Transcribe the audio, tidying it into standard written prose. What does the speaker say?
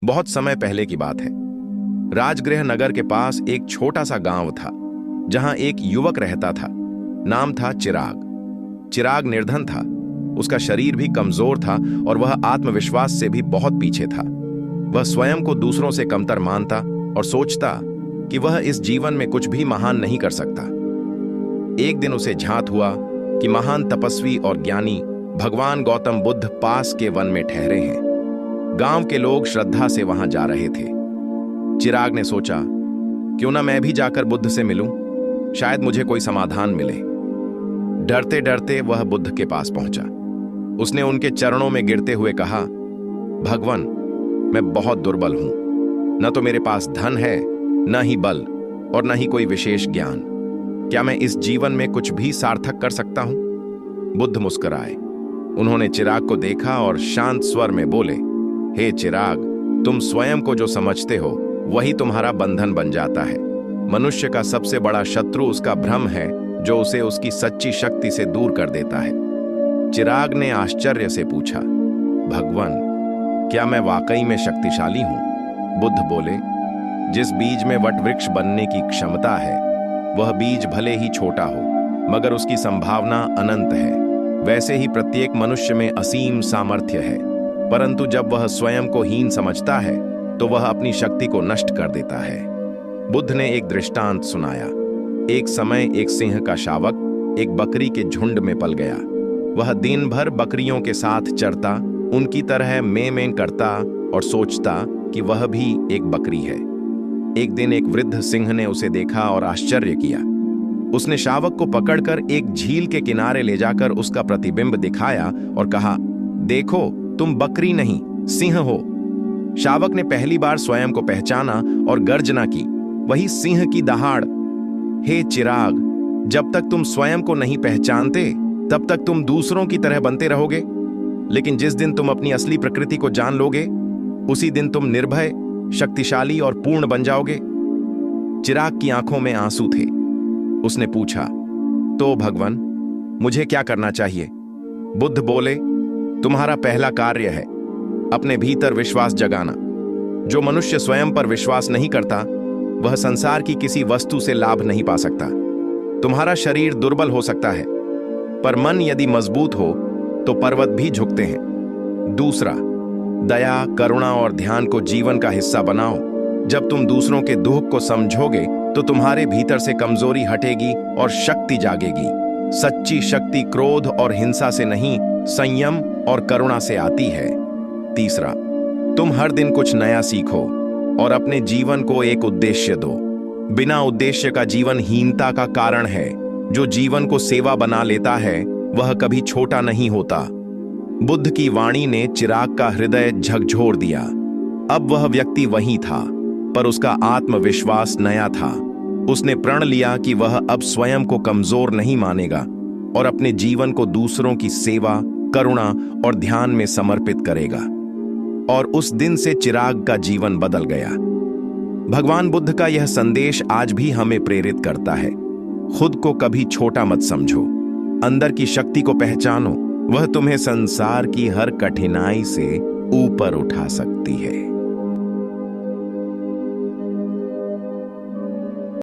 बहुत समय पहले की बात है। राजगृह नगर के पास एक छोटा सा गांव था, जहां एक युवक रहता था। नाम था चिराग। चिराग निर्धन था, उसका शरीर भी कमजोर था और वह आत्मविश्वास से भी बहुत पीछे था। वह स्वयं को दूसरों से कमतर मानता और सोचता कि वह इस जीवन में कुछ भी महान नहीं कर सकता। एक दिन उसे झांत हुआ कि महान तपस्वी और ज्ञानी भगवान गौतम बुद्ध पास के वन में ठहरे हैं। गांव के लोग श्रद्धा से वहां जा रहे थे। चिराग ने सोचा, क्यों ना मैं भी जाकर बुद्ध से मिलूं, शायद मुझे कोई समाधान मिले। डरते डरते वह बुद्ध के पास पहुंचा। उसने उनके चरणों में गिरते हुए कहा, भगवान, मैं बहुत दुर्बल हूं। न तो मेरे पास धन है, न ही बल और न ही कोई विशेष ज्ञान। क्या मैं इस जीवन में कुछ भी सार्थक कर सकता हूं? बुद्ध मुस्कुराए। उन्होंने चिराग को देखा और शांत स्वर में बोले, हे चिराग, तुम स्वयं को जो समझते हो वही तुम्हारा बंधन बन जाता है। मनुष्य का सबसे बड़ा शत्रु उसका भ्रम है, जो उसे उसकी सच्ची शक्ति से दूर कर देता है। चिराग ने आश्चर्य से पूछा, भगवान, क्या मैं वाकई में शक्तिशाली हूं? बुद्ध बोले, जिस बीज में वटवृक्ष बनने की क्षमता है, वह बीज भले ही छोटा हो, मगर उसकी संभावना अनंत है। वैसे ही प्रत्येक मनुष्य में असीम सामर्थ्य है, परंतु जब वह स्वयं को हीन समझता है तो वह अपनी शक्ति को नष्ट कर देता है। बुद्ध ने एक दृष्टांत सुनाया। एक समय एक सिंह का शावक एक बकरी के झुंड में पल गया। वह दिन भर बकरियों के साथ चरता, उनकी तरह में करता और सोचता कि वह भी एक बकरी है। एक दिन एक वृद्ध सिंह ने उसे देखा और आश्चर्य किया। उसने शावक को पकड़कर एक झील के किनारे ले जाकर उसका प्रतिबिंब दिखाया और कहा, देखो, तुम बकरी नहीं, सिंह हो। शावक ने पहली बार स्वयं को पहचाना और गर्जना की, वही सिंह की दहाड़। हे चिराग, जब तक तुम स्वयं को नहीं पहचानते तब तक तुम दूसरों की तरह बनते रहोगे, लेकिन जिस दिन तुम अपनी असली प्रकृति को जान लोगे, उसी दिन तुम निर्भय, शक्तिशाली और पूर्ण बन जाओगे। चिराग की आंखों में आंसू थे। उसने पूछा, तो भगवान, मुझे क्या करना चाहिए? बुद्ध बोले, तुम्हारा पहला कार्य है अपने भीतर विश्वास जगाना। जो मनुष्य स्वयं पर विश्वास नहीं करता, वह संसार की किसी वस्तु से लाभ नहीं पा सकता। तुम्हारा शरीर दुर्बल हो सकता है, पर मन यदि मजबूत हो तो पर्वत भी झुकते हैं। दूसरा, दया, करुणा और ध्यान को जीवन का हिस्सा बनाओ। जब तुम दूसरों के दुख को समझोगे तो तुम्हारे भीतर से कमजोरी हटेगी और शक्ति जागेगी। सच्ची शक्ति क्रोध और हिंसा से नहीं, संयम और करुणा से आती है। तीसरा, तुम हर दिन कुछ नया सीखो और अपने जीवन को एक उद्देश्य दो। बिना उद्देश्य का जीवन हीनता का कारण है। जो जीवन को सेवा बना लेता है वह कभी छोटा नहीं होता। बुद्ध की वाणी ने चिराग का हृदय झकझोर दिया। अब वह व्यक्ति वही था, पर उसका आत्मविश्वास नया था। उसने प्रण लिया कि वह अब स्वयं को कमजोर नहीं मानेगा और अपने जीवन को दूसरों की सेवा, करुणा और ध्यान में समर्पित करेगा। और उस दिन से चिराग का जीवन बदल गया। भगवान बुद्ध का यह संदेश आज भी हमें प्रेरित करता है। खुद को कभी छोटा मत समझो। अंदर की शक्ति को पहचानो, वह तुम्हें संसार की हर कठिनाई से ऊपर उठा सकती है।